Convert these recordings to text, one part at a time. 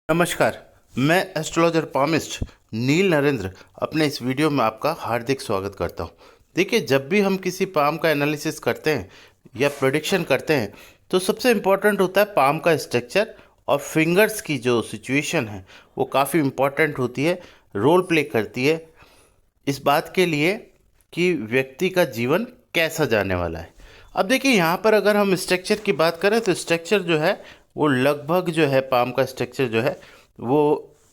नमस्कार। मैं astrologer palmist नील नरेंद्र अपने इस वीडियो में आपका हार्दिक स्वागत करता हूं। देखिए, जब भी हम किसी पाम का एनालिसिस करते हैं या प्रेडिक्शन करते हैं तो सबसे इम्पोर्टेंट होता है पाम का स्ट्रक्चर और फिंगर्स की जो सिचुएशन है वो काफ़ी इम्पोर्टेंट होती है, रोल प्ले करती है इस बात के लिए कि व्यक्ति का जीवन कैसा जाने वाला है। अब देखिए, यहाँ पर अगर हम स्ट्रक्चर की बात करें तो स्ट्रक्चर जो है वो लगभग जो है पाम का स्ट्रक्चर जो है वो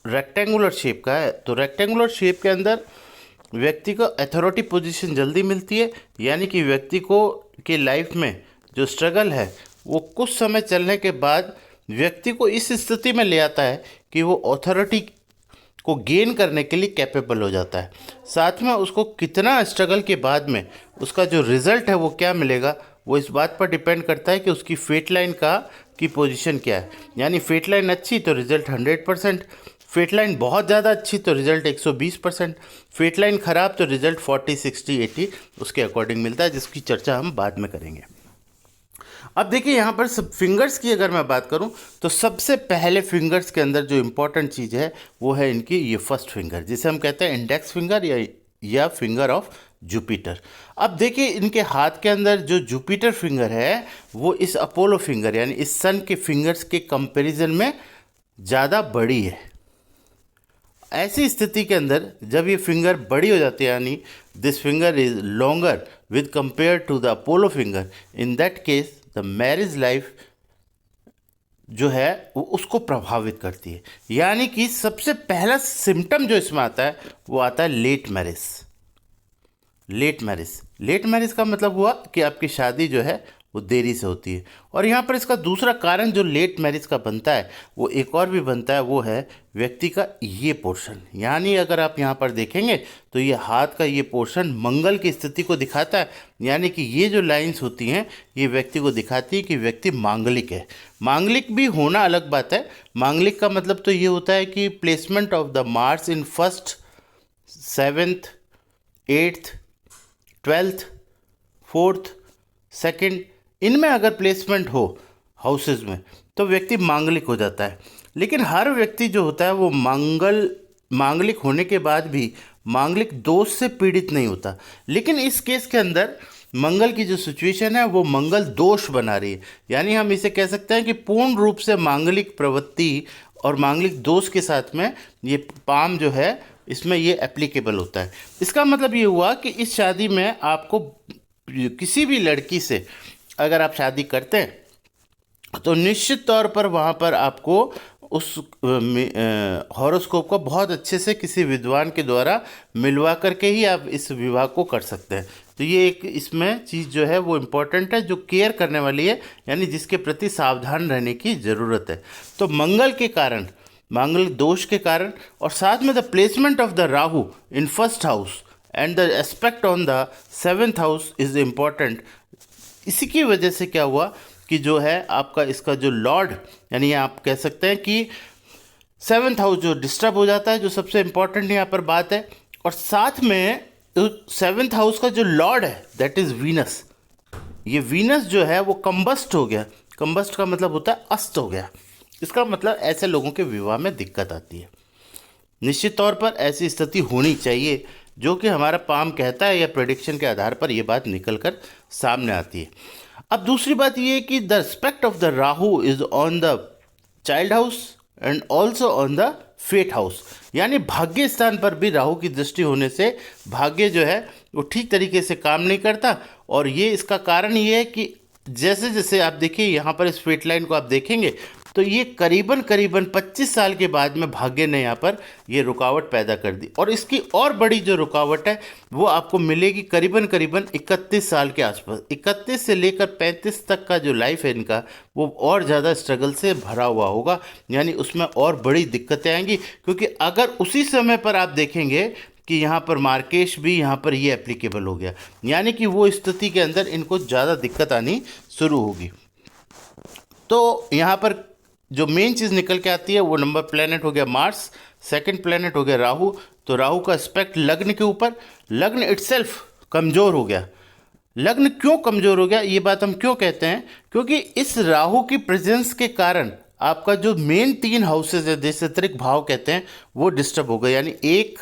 रेक्टेंगुलर शेप का है। तो रेक्टेंगुलर शेप के अंदर व्यक्ति को अथॉरिटी पोजीशन जल्दी मिलती है, यानी कि व्यक्ति को के लाइफ में जो स्ट्रगल है वो कुछ समय चलने के बाद व्यक्ति को इस स्थिति में ले आता है कि वो अथॉरिटी को गेन करने के लिए कैपेबल हो जाता है। साथ में उसको कितना स्ट्रगल के बाद में उसका जो रिज़ल्ट है वो क्या मिलेगा, वो इस बात पर डिपेंड करता है कि उसकी फेट लाइन की पोजीशन क्या है। यानी फेट लाइन अच्छी तो रिज़ल्ट 100%, फेट लाइन बहुत ज़्यादा अच्छी तो रिज़ल्ट 120%, फेट लाइन ख़राब तो रिज़ल्ट 40, 60, 80 उसके अकॉर्डिंग मिलता है, जिसकी चर्चा हम बाद में करेंगे। अब देखिए, यहाँ पर सब फिंगर्स की अगर मैं बात करूँ तो सबसे पहले फिंगर्स के अंदर जो इम्पोर्टेंट चीज़ है वो है इनकी ये फर्स्ट फिंगर, जिसे हम कहते हैं इंडेक्स फिंगर या फिंगर ऑफ जुपिटर। अब देखिए, इनके हाथ के अंदर जो जुपिटर फिंगर है वो इस अपोलो फिंगर यानी इस सन के फिंगर्स के कंपैरिजन में ज़्यादा बड़ी है। ऐसी स्थिति के अंदर जब ये फिंगर बड़ी हो जाती है, यानी this finger is longer with compare to the Apollo finger, in that case the marriage life जो है वो उसको प्रभावित करती है। यानी कि सबसे पहला सिम्टम जो इसमें आता है वो आता है लेट मैरिज। लेट मैरिज का मतलब हुआ कि आपकी शादी जो है वो देरी से होती है। और यहाँ पर इसका दूसरा कारण जो लेट मैरिज का बनता है वो एक और भी बनता है, वो है व्यक्ति का ये पोर्शन। यानी अगर आप यहाँ पर देखेंगे तो ये हाथ का ये पोर्शन मंगल की स्थिति को दिखाता है। यानी कि ये जो लाइंस होती हैं ये व्यक्ति को दिखाती है कि व्यक्ति मांगलिक है। मांगलिक भी होना अलग बात है। मांगलिक का मतलब तो ये होता है कि placement of the Mars in first, 7th, 8th, 12th, 4th, 2nd, इनमें अगर प्लेसमेंट हो हाउसेस में तो व्यक्ति मांगलिक हो जाता है। लेकिन हर व्यक्ति जो होता है वो मांगलिक होने के बाद भी मांगलिक दोष से पीड़ित नहीं होता। लेकिन इस केस के अंदर मंगल की जो सिचुएशन है वो मंगल दोष बना रही है। यानी हम इसे कह सकते हैं कि पूर्ण रूप से मांगलिक प्रवृत्ति और मांगलिक दोष के साथ में ये पाम जो है इसमें ये एप्लीकेबल होता है। इसका मतलब ये हुआ कि इस शादी में आपको किसी भी लड़की से अगर आप शादी करते हैं तो निश्चित तौर पर वहाँ पर आपको उस हॉरोस्कोप को बहुत अच्छे से किसी विद्वान के द्वारा मिलवा करके ही आप इस विवाह को कर सकते हैं। तो ये एक इसमें चीज़ जो है वो इम्पोर्टेंट है, जो केयर करने वाली है, यानी जिसके प्रति सावधान रहने की ज़रूरत है। तो मंगल के कारण, मंगल दोष के कारण, और साथ में the placement of the Rahu in first house and the aspect on the 7th house is important. इसी की वजह से क्या हुआ कि जो है आपका इसका जो लॉर्ड, यानी आप कह सकते हैं कि 7th हाउस जो डिस्टर्ब हो जाता है, जो सबसे इम्पॉर्टेंट यहाँ पर बात है। और साथ में 7th हाउस का जो लॉर्ड है दैट इज़ वीनस। ये वीनस जो है वो कंबस्ट हो गया। कंबस्ट का मतलब होता है अस्त हो गया। इसका मतलब ऐसे लोगों के विवाह में दिक्कत आती है। निश्चित तौर पर ऐसी स्थिति होनी चाहिए, जो कि हमारा पाम कहता है या प्रेडिक्शन के आधार पर यह बात निकल कर सामने आती है। अब दूसरी बात यह है कि the aspect of the Rahu is on the child house and also on the fate house. यानी भाग्य स्थान पर भी राहु की दृष्टि होने से भाग्य जो है वो ठीक तरीके से काम नहीं करता। और ये इसका कारण ये है कि जैसे जैसे आप देखिए यहाँ पर इस फेट लाइन को आप देखेंगे तो ये करीबन 25 साल के बाद में भाग्य ने यहाँ पर ये रुकावट पैदा कर दी। और इसकी और बड़ी जो रुकावट है वो आपको मिलेगी करीबन 31 साल के आसपास। 31 से लेकर 35 तक का जो लाइफ है इनका वो और ज़्यादा स्ट्रगल से भरा हुआ होगा। यानी उसमें और बड़ी दिक्कतें आएंगी, क्योंकि अगर उसी समय पर आप देखेंगे कि यहाँ पर मार्केश भी यहाँ पर ये एप्लीकेबल हो गया, यानी कि वो स्थिति के अंदर इनको ज़्यादा दिक्कत आनी शुरू होगी। तो यहाँ पर जो मेन चीज़ निकल के आती है वो नंबर प्लेनेट हो गया मार्स, सेकंड प्लेनेट हो गया राहु। तो राहु का एस्पेक्ट लग्न के ऊपर, लग्न इटसेल्फ कमज़ोर हो गया। लग्न क्यों कमज़ोर हो गया, ये बात हम क्यों कहते हैं, क्योंकि इस राहु की प्रेजेंस के कारण आपका जो मेन 3 हाउसेज है जिसे त्रिक भाव कहते हैं वो डिस्टर्ब हो गए, यानी 1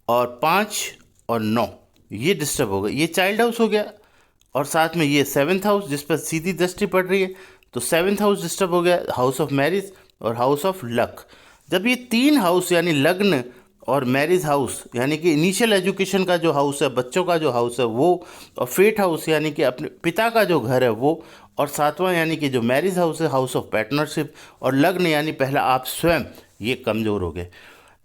और 5 और 9 ये डिस्टर्ब हो गए। ये चाइल्ड हाउस हो गया और साथ में ये 7th हाउस जिस पर सीधी दृष्टि पड़ रही है, तो 7th हाउस डिस्टर्ब हो गया, हाउस ऑफ मैरिज और हाउस ऑफ लक। जब ये 3 हाउस यानी लग्न और मैरिज हाउस यानी कि इनिशियल एजुकेशन का जो हाउस है, बच्चों का जो हाउस है वो, और फेट हाउस यानी कि अपने पिता का जो घर है वो, और 7वां यानी कि जो मैरिज हाउस है हाउस ऑफ पार्टनरशिप, और लग्न यानी पहला आप स्वयं, ये कमज़ोर हो गए।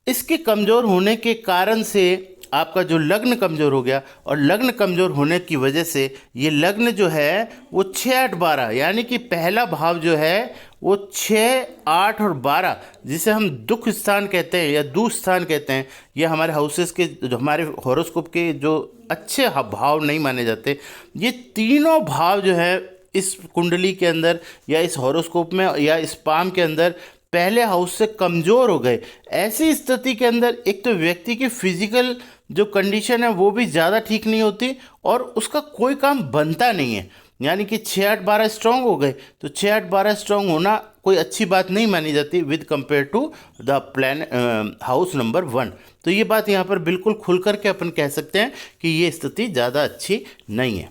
इसके कमज़ोर होने के कारण से आपका जो लग्न कमज़ोर हो गया, और लग्न कमज़ोर होने की वजह से ये लग्न जो है वो 6, 8, 12 यानी कि पहला भाव जो है वो 6, 8 और 12 जिसे हम दुख स्थान कहते हैं या दू स्थान कहते हैं, ये हमारे हाउसेस के जो हमारे हॉरोस्कोप के जो अच्छे भाव नहीं माने जाते, ये तीनों भाव जो है इस कुंडली के अंदर या इस हॉरोस्कोप में या इस पाम के अंदर पहले हाउस से कमज़ोर हो गए। ऐसी स्थिति के अंदर एक तो व्यक्ति की फिजिकल जो कंडीशन है वो भी ज़्यादा ठीक नहीं होती और उसका कोई काम बनता नहीं है, यानी कि 6, 8, 12 स्ट्रांग हो गए, तो 6, 8, 12 स्ट्रांग होना कोई अच्छी बात नहीं मानी जाती with compare to the plan house number 1। तो ये बात यहाँ पर बिल्कुल खुल करके अपन कह सकते हैं कि ये स्थिति ज़्यादा अच्छी नहीं है।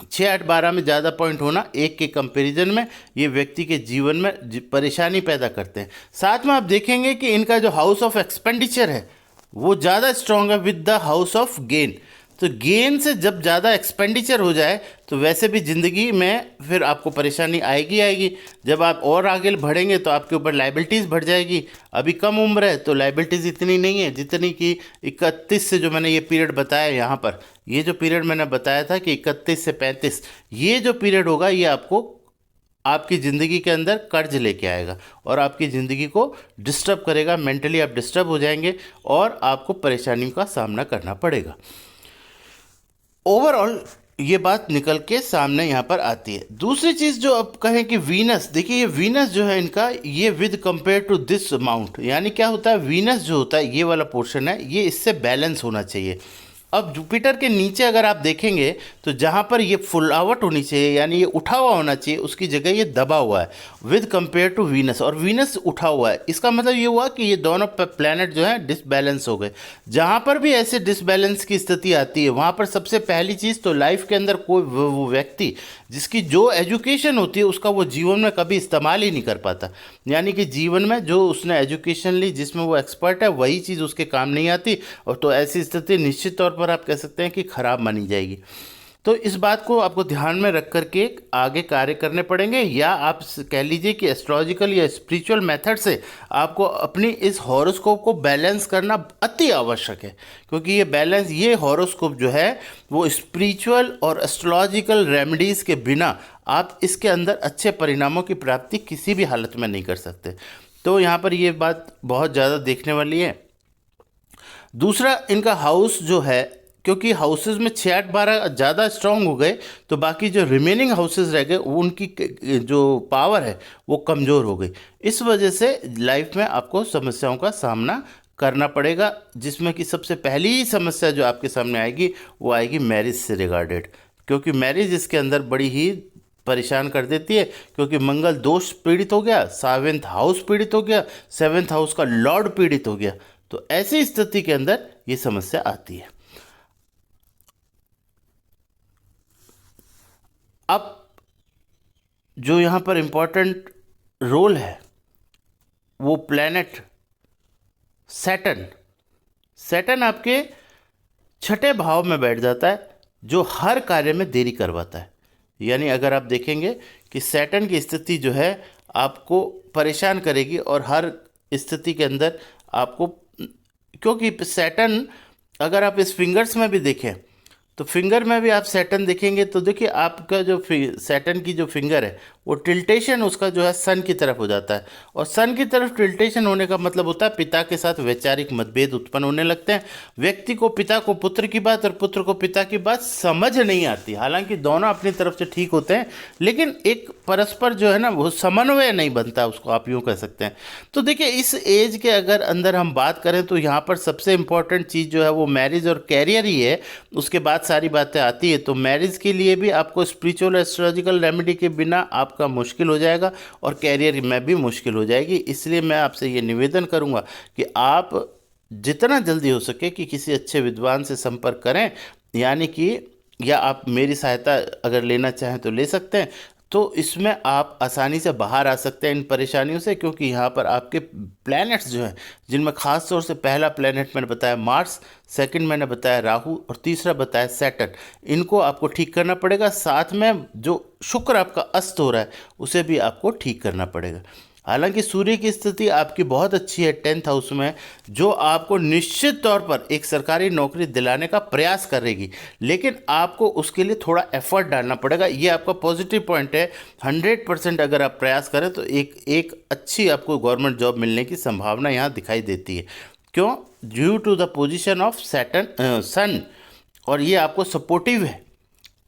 6, 8, 12 में ज़्यादा पॉइंट होना एक के कंपैरिजन में ये व्यक्ति के जीवन में परेशानी पैदा करते हैं। साथ में आप देखेंगे कि इनका जो हाउस ऑफ एक्सपेंडिचर है वो ज़्यादा स्ट्रॉन्ग है with the house of gain. तो गेन से जब ज़्यादा एक्सपेंडिचर हो जाए तो वैसे भी ज़िंदगी में फिर आपको परेशानी आएगी आएगी। जब आप और आगे बढ़ेंगे तो आपके ऊपर लाइबिलिटीज़ बढ़ जाएगी। अभी कम उम्र है तो लाइबिलिटीज़ इतनी नहीं है जितनी कि 31 से जो मैंने ये पीरियड बताया यहाँ पर, ये जो पीरियड मैंने बताया था कि 31 से 35, ये जो पीरियड होगा ये आपको आपकी ज़िंदगी के अंदर कर्ज लेके आएगा और आपकी ज़िंदगी को डिस्टर्ब करेगा। मेंटली आप डिस्टर्ब हो जाएंगे और आपको परेशानियों का सामना करना पड़ेगा। ओवरऑल ये बात निकल के सामने यहाँ पर आती है। दूसरी चीज़ जो अब कहें कि वीनस, देखिए ये वीनस जो है इनका, ये with compare to this amount, यानी क्या होता है, वीनस जो होता है ये वाला पोर्शन है ये इससे बैलेंस होना चाहिए। अब जुपिटर के नीचे अगर आप देखेंगे तो जहाँ पर ये फुलावट होनी चाहिए यानी ये उठा हुआ होना चाहिए उसकी जगह ये दबा हुआ है विद कंपेयर टू वीनस, और वीनस उठा हुआ है। इसका मतलब ये हुआ कि ये दोनों प्लैनेट जो है डिसबैलेंस हो गए। जहाँ पर भी ऐसे डिसबैलेंस की स्थिति आती है वहाँ पर सबसे पहली चीज़ तो लाइफ के अंदर कोई वो व्यक्ति जिसकी जो एजुकेशन होती है उसका वो जीवन में कभी इस्तेमाल ही नहीं कर पाता, यानी कि जीवन में जो उसने एजुकेशन ली जिसमें वो एक्सपर्ट है वही चीज़ उसके काम नहीं आती, और तो ऐसी स्थिति निश्चित तौर पर आप कह सकते हैं कि खराब मानी जाएगी। तो इस बात को आपको ध्यान में रख करके आगे कार्य करने पड़ेंगे, या आप कह लीजिए कि एस्ट्रोलॉजिकल या स्पिरिचुअल मेथड से आपको अपनी इस हॉरोस्कोप को बैलेंस करना अति आवश्यक है, क्योंकि ये बैलेंस, ये हॉरोस्कोप जो है वो स्पिरिचुअल और एस्ट्रोलॉजिकल रेमेडीज़ के बिना आप इसके अंदर अच्छे परिणामों की प्राप्ति किसी भी हालत में नहीं कर सकते। तो यहाँ पर ये बात बहुत ज़्यादा देखने वाली है। दूसरा, इनका हाउस जो है, क्योंकि हाउसेज में 6, 8, 12 ज़्यादा स्ट्रांग हो गए तो बाकी जो रिमेनिंग हाउसेज रह गए उनकी जो पावर है वो कमज़ोर हो गई। इस वजह से लाइफ में आपको समस्याओं का सामना करना पड़ेगा, जिसमें कि सबसे पहली ही समस्या जो आपके सामने आएगी वो आएगी मैरिज से रिगार्डेड, क्योंकि मैरिज इसके अंदर बड़ी ही परेशान कर देती है, क्योंकि मंगल दोष पीड़ित हो गया, 7th हाउस पीड़ित हो गया, 7th हाउस का लॉर्ड पीड़ित हो गया। तो ऐसी स्थिति के अंदर ये समस्या आती है। अब जो यहाँ पर इम्पोर्टेंट रोल है वो प्लैनेट सैटर्न आपके 6ठे भाव में बैठ जाता है, जो हर कार्य में देरी करवाता है। यानी अगर आप देखेंगे कि सैटर्न की स्थिति जो है आपको परेशान करेगी, और हर स्थिति के अंदर आपको, क्योंकि सैटर्न अगर आप इस फिंगर्स में भी देखें तो फिंगर में भी आप सैटर्न देखेंगे तो देखिए आपका जो सैटर्न की जो फिंगर है वो टिल्टेशन उसका जो है सन की तरफ हो जाता है, और सन की तरफ टिल्टेशन होने का मतलब होता है पिता के साथ वैचारिक मतभेद उत्पन्न होने लगते हैं। व्यक्ति को पिता को पुत्र की बात और पुत्र को पिता की बात समझ नहीं आती, हालांकि दोनों अपनी तरफ से ठीक होते हैं लेकिन एक परस्पर जो है ना वो समन्वय नहीं बनता, उसको आप यूँ कह सकते हैं। तो देखिए इस एज के अगर अंदर हम बात करें तो यहाँ पर सबसे इम्पॉर्टेंट चीज़ जो है वो मैरिज और कैरियर ही है, उसके बाद सारी बातें आती है। तो मैरिज के लिए भी आपको स्पिरिचुअल एस्ट्रोलॉजिकल रेमेडी के बिना आपको आपका मुश्किल हो जाएगा और कैरियर में भी मुश्किल हो जाएगी। इसलिए मैं आपसे ये निवेदन करूँगा कि आप जितना जल्दी हो सके कि किसी अच्छे विद्वान से संपर्क करें, यानी कि या आप मेरी सहायता अगर लेना चाहें तो ले सकते हैं। तो इसमें आप आसानी से बाहर आ सकते हैं इन परेशानियों से, क्योंकि यहाँ पर आपके प्लैनेट्स जो हैं, जिनमें ख़ास तौर से पहला प्लैनेट मैंने बताया मार्स, सेकंड मैंने बताया राहु और तीसरा बताया सैटर्न, इनको आपको ठीक करना पड़ेगा। साथ में जो शुक्र आपका अस्त हो रहा है उसे भी आपको ठीक करना पड़ेगा। हालांकि सूर्य की स्थिति आपकी बहुत अच्छी है 10th हाउस में, जो आपको निश्चित तौर पर एक सरकारी नौकरी दिलाने का प्रयास करेगी, लेकिन आपको उसके लिए थोड़ा एफर्ट डालना पड़ेगा। ये आपका पॉजिटिव पॉइंट है। 100% अगर आप प्रयास करें तो एक अच्छी आपको गवर्नमेंट जॉब मिलने की संभावना यहाँ दिखाई देती है। क्यों? Due to the position of Saturn sun, और ये आपको सपोर्टिव है।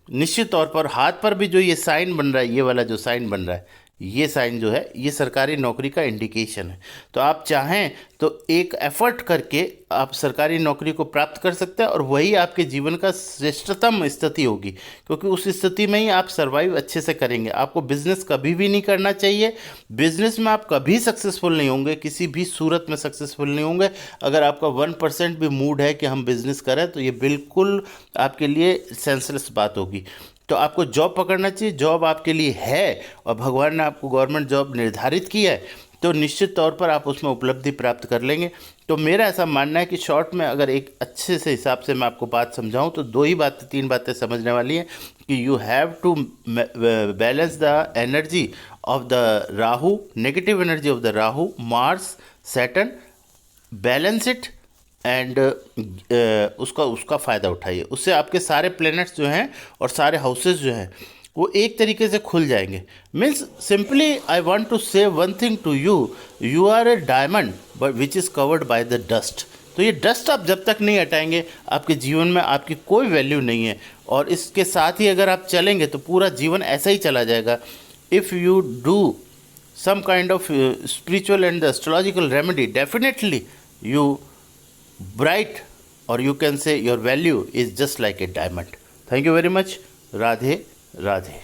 निश्चित तौर पर हाथ पर भी जो ये साइन बन रहा है, ये वाला जो साइन बन रहा है, ये साइन जो है ये सरकारी नौकरी का इंडिकेशन है। तो आप चाहें तो एक एफर्ट करके आप सरकारी नौकरी को प्राप्त कर सकते हैं और वही आपके जीवन का श्रेष्ठतम स्थिति होगी, क्योंकि उस स्थिति में ही आप सर्वाइव अच्छे से करेंगे। आपको बिजनेस कभी भी नहीं करना चाहिए। बिजनेस में आप कभी सक्सेसफुल नहीं होंगे, किसी भी सूरत में सक्सेसफुल नहीं होंगे। अगर आपका 1% भी मूड है कि हम बिजनेस करें तो ये बिल्कुल आपके लिए सेंसलेस बात होगी। तो आपको जॉब पकड़ना चाहिए। जॉब आपके लिए है और भगवान ने आपको गवर्नमेंट जॉब निर्धारित की है, तो निश्चित तौर पर आप उसमें उपलब्धि प्राप्त कर लेंगे। तो मेरा ऐसा मानना है कि शॉर्ट में अगर एक अच्छे से हिसाब से मैं आपको बात समझाऊं तो तीन बातें समझने वाली हैं कि you have to balance the energy of the Rahu, negative energy of the Rahu, Mars, Saturn, balance it and उसका फ़ायदा उठाइए। उससे आपके सारे प्लैनेट्स जो हैं और सारे हाउसेस जो हैं वो एक तरीके से खुल जाएंगे। Means simply I want to say one thing to you, you are a diamond but which is covered by the dust. तो ये डस्ट आप जब तक नहीं हटाएंगे आपके जीवन में आपकी कोई वैल्यू नहीं है। और इसके साथ ही अगर आप चलेंगे तो पूरा जीवन ऐसा ही चला जाएगा। If you do some kind of spiritual and astrological remedy, definitely you bright, or you can say your value is just like a diamond. Thank you very much. Radhe Radhe.